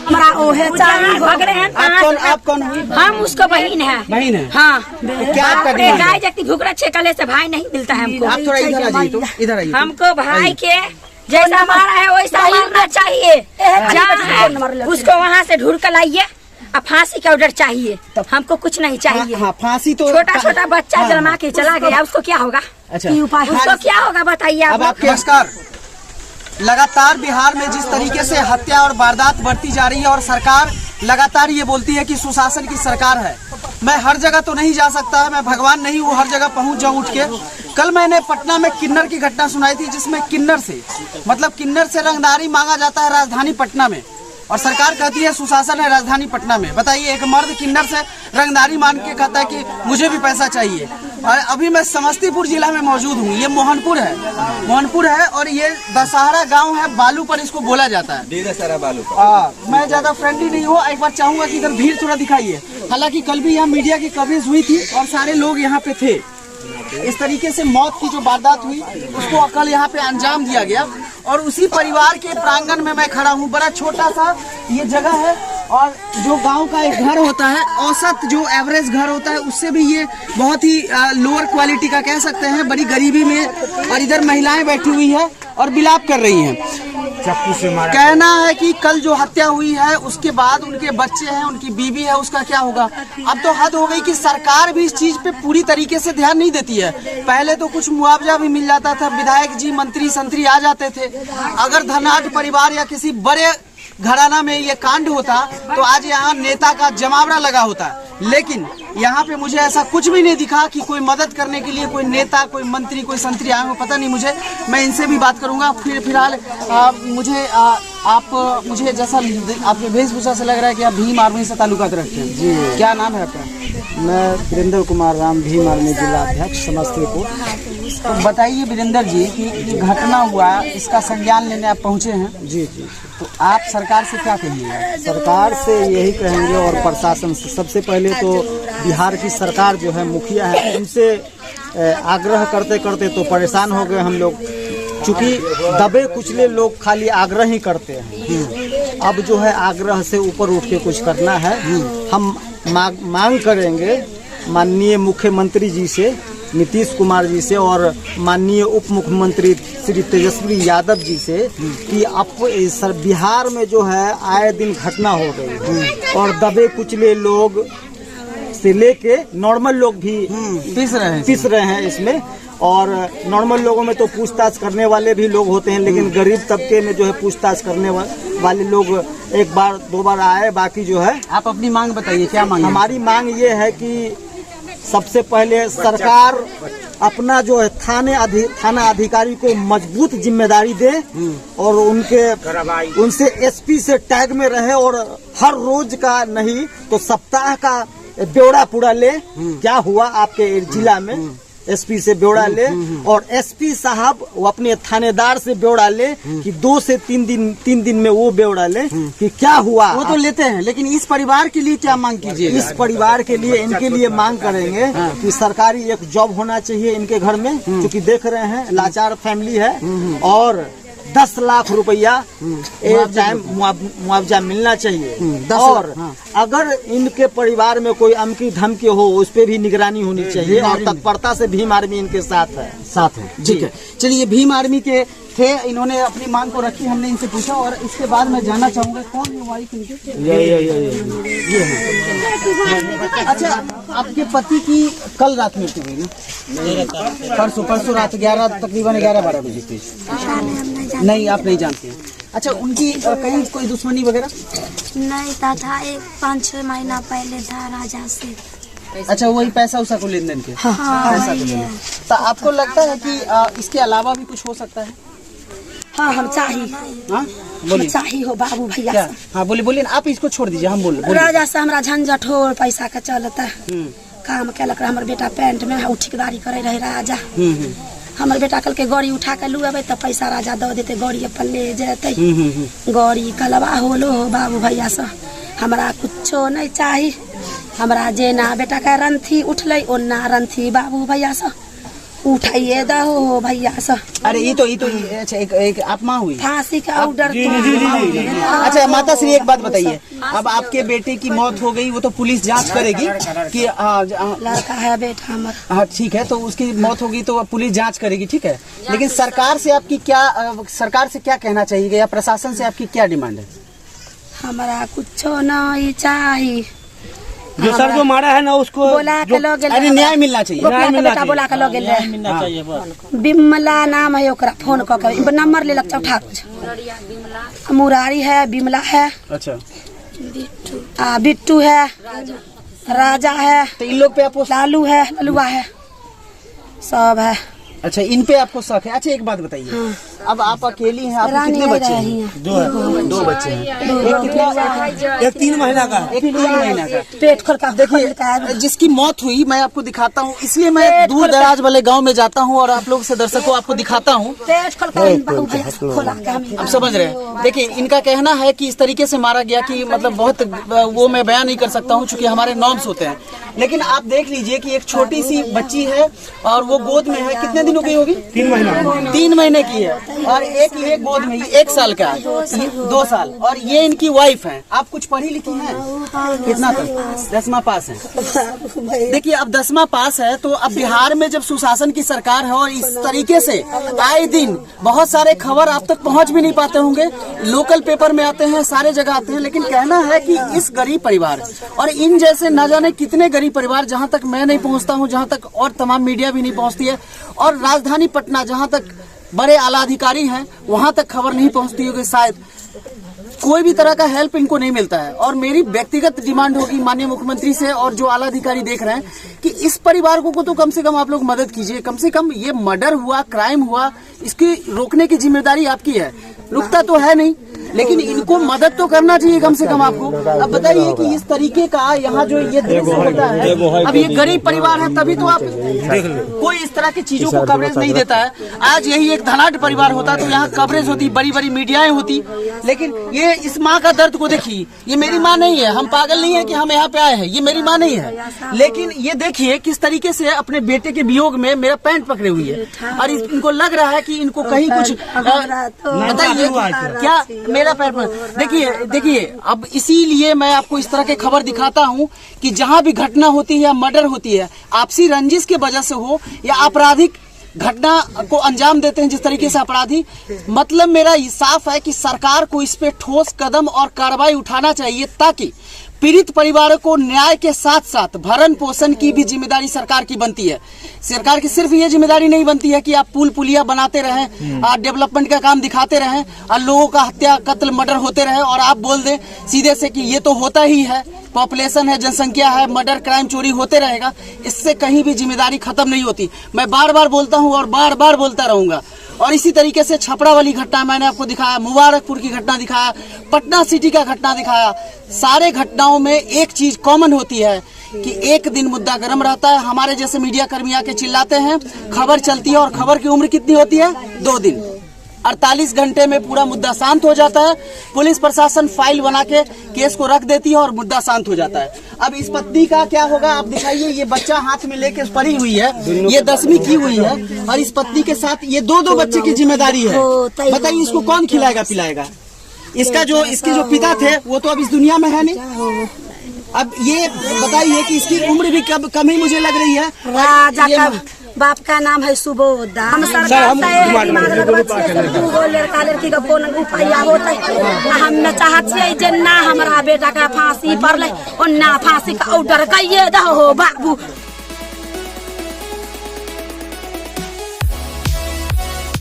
हमारा वो है आप कौन हुई? हम उसको बहन है। बहन है? हाँ। क्या आपका डिमांड है? गाय जगती भूखरा छेकले से भाई नहीं मिलता है हमको। आप थोड़ा इधर आ जाइए, तो इधर आइए। हमको भाई के जैसा मारा है वैसा मारना चाहिए। जहाँ है उसको वहाँ से ढूंढ कर लाइए। अब फांसी का ऑर्डर चाहिए, हमको कुछ नहीं चाहिए। हाँ, फांसी तो छोटा छोटा बच्चा जन्मा के चला गया, उसको क्या होगा? अच्छा, उसको क्या होगा बताइए अब आपके। नमस्कार। लगातार बिहार में जिस तरीके से हत्या और वारदात बढ़ती जा रही है और सरकार लगातार ये बोलती है कि सुशासन की सरकार है। मैं हर जगह तो नहीं जा सकता, मैं भगवान नहीं हूँ हर जगह पहुँच जाऊँ उठ के। कल मैंने पटना में किन्नर की घटना सुनाई थी, जिसमें किन्नर से रंगदारी मांगा जाता है राजधानी पटना में, और सरकार कहती है सुशासन है राजधानी पटना में। बताइए, एक मर्द किन्नर से रंगदारी मांग के कहता है कि मुझे भी पैसा चाहिए। और अभी मैं समस्तीपुर जिला में मौजूद हूँ। ये मोहनपुर है और ये दशहरा गांव है, बालू पर इसको बोला जाता है। दशहरा बालू। मैं ज्यादा फ्रेंडली नहीं हूँ, एक बार चाहूंगा कि इधर भीड़ थोड़ा दिखाइए। हालांकि कल भी यहाँ मीडिया की कवरेज हुई थी और सारे लोग यहाँ पे थे। इस तरीके से मौत की जो वारदात हुई उसको कल यहाँ पे अंजाम दिया गया, और उसी परिवार के प्रांगण में मैं खड़ा हूँ। बड़ा छोटा सा ये जगह है, और जो गांव का एक घर होता है, औसत जो एवरेज घर होता है, उससे भी ये बहुत ही लोअर क्वालिटी का कह सकते हैं, बड़ी गरीबी में। और इधर महिलाएं बैठी हुई है और विलाप कर रही हैं। चाकू से मारा। कहना है कि कल जो हत्या हुई है उसके बाद उनके बच्चे हैं, उनकी बीवी है, उसका क्या होगा? अब तो हद हो गई कि सरकार भी इस चीज पे पूरी तरीके से ध्यान नहीं देती है। पहले तो कुछ मुआवजा भी मिल जाता था, विधायक जी मंत्री संतरी आ जाते थे। अगर धनाढ्य परिवार या किसी बड़े घराना में ये कांड होता तो आज यहाँ नेता का जमावड़ा लगा होता, लेकिन यहाँ पे मुझे ऐसा कुछ भी नहीं दिखा कि कोई मदद करने के लिए कोई नेता, कोई मंत्री, कोई संतरी आए हो। पता नहीं मुझे, मैं इनसे भी बात करूंगा। फिलहाल मुझे जैसा आपके वेशभूषा से लग रहा है कि आप भीम आर्मी से ताल्लुकात रखते हैं। जी, क्या नाम है आपका? मैं वीरेंद्र कुमार राम, भीम आर्मी जिला अध्यक्ष समस्तीपुर। तो बताइए वीरेंद्र जी कि ये घटना हुआ, इसका संज्ञान लेने आप पहुँचे हैं। जी जी। तो आप सरकार से क्या कहिएगा? सरकार से यही कहेंगे, और प्रशासन से। सबसे पहले तो बिहार की सरकार जो है, मुखिया है, उनसे आग्रह करते करते तो परेशान हो गए हम लोग। चूँकि दबे कुचले लोग खाली आग्रह ही करते हैं, अब जो है आग्रह से ऊपर उठ के कुछ करना है। हम मांग करेंगे माननीय मुख्यमंत्री जी से, नीतीश कुमार जी से, और माननीय उप मुख्यमंत्री श्री तेजस्वी यादव जी से कि अब बिहार में जो है आए दिन घटना हो रही है, और दबे कुचले लोग से लेके नॉर्मल लोग भी पिस रहे हैं इसमें। और नॉर्मल लोगों में तो पूछताछ करने वाले भी लोग होते हैं, लेकिन गरीब तबके में जो है पूछताछ करने वाले लोग एक बार दो बार आए, बाकी जो है। आप अपनी मांग बताइए, क्या मांग? हमारी मांग ये है कि सबसे पहले सरकार अपना जो है थाना अधिकारी को मजबूत जिम्मेदारी दे, और उनसे एसपी से टैग में रहे, और हर रोज का नहीं तो सप्ताह का ब्यौरा पूरा ले, क्या हुआ आपके जिला में, एसपी से ब्यौरा ले। और एसपी साहब वो अपने थानेदार से ब्यौरा ले कि 2 से 3 दिन में वो ब्यौरा ले कि क्या हुआ। वो तो लेते हैं, लेकिन इस परिवार के लिए क्या मांग कीजिए? इस परिवार के लिए, इनके लिए मांग करेंगे कि सरकारी एक जॉब होना चाहिए इनके घर में, क्योंकि देख रहे हैं लाचार फैमिली है, और 10 लाख रुपया एक टाइम मुआवजा मिलना चाहिए। और अगर इनके परिवार में कोई अमकी धमकी हो, उस पर भी निगरानी होनी चाहिए, और तत्परता से भीम आर्मी इनके साथ है। ठीक है, चलिए, भीम आर्मी के थे, इन्होंने अपनी मांग को रखी, हमने इनसे पूछा। और इसके बाद मैं जानना चाहूंगा कौन है वाइफ इनके? ये है। अच्छा, आपके पति की कल रात मृत्यु हुई ना? परसों रात 11 तकरीबन 11-12 बजे। नहीं, आप नहीं जानते हैं। अच्छा, उनकी कहीं कोई दुश्मनी वगैरह? नहीं था, एक 5-6 महीना पहले था राजा से। अच्छा, वही पैसा उसा को लेन देन के? हाँ, पैसा को लेन। तो आपको लगता है कि इसके अलावा भी कुछ हो सकता है? हाँ, हम चाहिए। हाँ, बोलिए। चाहिए हो बाबू भैया। हाँ, बोलिए ना, आप इसको छोड़ दीजिए, हम बोलिए। राजा से हमारा झंझट हो, पैसा का चलता है, काम कैलक। हमारे बेटा पेंट में ठेकेदारी करे रहे राजा। हमारे बेटा कल के गाड़ी उठा के लुएबे तो पैसा राजा दे देते, गाड़ी अपन ले जाते। गाड़ी कलवा होलो हो बाबू भैया से, हमारा कुछो नहीं चाहिए। हमारा जेना बेटा का रंथी उठल, ओना रंथी बाबू भैया से, उठाइए दो भैया सा अरे ये तो अच्छा एक आप माँ हुई। फांसी का ऑर्डर अच्छा माता श्री एक बात बताइए, अब आपके बेटे की मौत हो गई, वो तो पुलिस जांच करेगी कि लड़का है बेटा हमारा। हाँ ठीक है, तो उसकी मौत होगी तो पुलिस जांच करेगी, ठीक है। लेकिन सरकार से आपकी क्या कहना चाहिए या प्रशासन से आपकी क्या डिमांड है? हमारा कुछ नहीं चाहिए, जो सर जो मारा है ना उसको बोला के लोग अरे न्याय मिलना चाहिए, बेटा बोला के लोग मिलना चाहिए बस। बिमला नाम है ओकरा, फोन क के नंबर ले लग चौठा मुरारी है, बिमला है, अच्छा बिट्टू है, राजा है, तो इन लोग पे आपको लालू है, ललुआ है, सब है। अच्छा इन पे आपको शक है। अच्छा एक बात बताइए, अब आप अकेली हैं, आपके कितने बच्चे हैं? दो बच्चे हैं। एक 3 महीना का, एक 3 महीना का पेट खोल का देखिए, जिसकी मौत हुई मैं आपको दिखाता हूँ, इसलिए मैं दूर दराज वाले गांव में जाता हूँ और आप लोग से दर्शकों आपको दिखाता हूँ। पेट खोल आप समझ रहे हैं? देखिए इनका कहना है कि इस तरीके से मारा गया कि मतलब बहुत वो मैं बयान नहीं कर सकता हूँ क्योंकि हमारे नॉर्म्स होते हैं, लेकिन आप देख लीजिए कि एक छोटी सी बच्ची है और वो गोद में है। कितने दिनों की होगी? 3 महीने की है, और एक ये गोद में 1 साल का है, 2 साल, और ये इनकी वाइफ है। आप कुछ पढ़ी लिखी हैं? कितना तक? 10वां पास है। देखिए अब 10वां पास है, तो अब बिहार में जब सुशासन की सरकार है और इस तरीके से आए दिन बहुत सारे खबर आप तक पहुंच भी नहीं पाते होंगे, लोकल पेपर में आते हैं, सारे जगह आते हैं, लेकिन कहना है कि इस गरीब परिवार और इन जैसे न जाने कितने गरीब परिवार, जहां तक मैं नहीं पहुंचता हूं, जहां तक और तमाम मीडिया भी नहीं पहुंचती है, और राजधानी पटना जहां तक बड़े आला अधिकारी हैं वहां तक खबर नहीं पहुंचती होगी, शायद कोई भी तरह का हेल्प इनको नहीं मिलता है। और मेरी व्यक्तिगत डिमांड होगी माननीय मुख्यमंत्री से और जो आला अधिकारी देख रहे हैं कि इस परिवार को तो कम से कम आप लोग मदद कीजिए। कम से कम ये मर्डर हुआ, क्राइम हुआ, इसकी रोकने की जिम्मेदारी आपकी है, रुकता तो है नहीं, लेकिन इनको मदद तो करना चाहिए कम से कम आपको। अब बताइए कि इस तरीके का यहाँ जो ये दृश्य होता है, अब ये गरीब परिवार है तभी तो आप कोई इस तरह की चीजों को कवरेज नहीं देता है। आज यही एक धनाढ़ परिवार होता तो यहाँ कवरेज होती, बड़ी बड़ी मीडियाएं होती, लेकिन ये इस माँ का दर्द को देखिए। ये मेरी माँ नहीं है, हम पागल नहीं है कि हम यहाँ पे आए हैं, ये मेरी माँ नहीं है, लेकिन ये देखिए किस तरीके से अपने बेटे के वियोग में मेरा पैंट पकड़े हुई है, और इनको लग रहा है कि इनको कहीं कुछ बताइए क्या मेरा पैर पर। देखिए अब इसीलिए मैं आपको इस तरह के खबर दिखाता हूँ कि जहाँ भी घटना होती है या मर्डर होती है, आपसी रंजिश की वजह से हो या आपराधिक घटना को अंजाम देते हैं जिस तरीके से अपराधी, मतलब मेरा ये साफ है कि सरकार को इस पे ठोस कदम और कार्रवाई उठाना चाहिए ताकि पीड़ित परिवारों को न्याय के साथ साथ भरण पोषण की भी जिम्मेदारी सरकार की बनती है। सरकार की सिर्फ ये जिम्मेदारी नहीं बनती है कि आप पुल पुलिया बनाते रहें, डेवलपमेंट का काम दिखाते रहें और लोगों का हत्या कत्ल मर्डर होते रहे और आप बोल दें सीधे से कि ये तो होता ही है, पॉपुलेशन है, जनसंख्या है, मर्डर क्राइम चोरी होते रहेगा, इससे कहीं भी जिम्मेदारी खत्म नहीं होती। मैं बार बार बोलता हूँ और बार बार बोलता रहूंगा। और इसी तरीके से छपरा वाली घटना मैंने आपको दिखाया, मुबारकपुर की घटना दिखाया, पटना सिटी का घटना दिखाया। सारे घटनाओं में एक चीज कॉमन होती है कि एक दिन मुद्दा गर्म रहता है, हमारे जैसे मीडिया कर्मी आके चिल्लाते हैं, खबर चलती है और खबर की उम्र कितनी होती है? 2 दिन। 48 घंटे में पूरा मुद्दा शांत हो जाता है, पुलिस प्रशासन फाइल बना के केस को रख देती है और मुद्दा शांत हो जाता है। अब इस पत्नी का क्या होगा आप दिखाइए, ये बच्चा हाथ में लेके पड़ी हुई है, ये 10वीं की हुई है और इस पत्नी के साथ ये 2 बच्चे की जिम्मेदारी है। बताइए इसको कौन खिलाएगा पिलाएगा? इसके जो पिता थे वो तो अब इस दुनिया में है नहीं। अब ये बताइए कि इसकी उम्र भी कम ही मुझे लग रही है। राजा का बाप का नाम है सुबोधा। हम सरकार लड़का लड़की का कौन उपाय होता है, हम न चाहते जे ना हमारा बेटा का फांसी पड़ले और ना फांसी का ऑर्डर कहिए दो बाबू।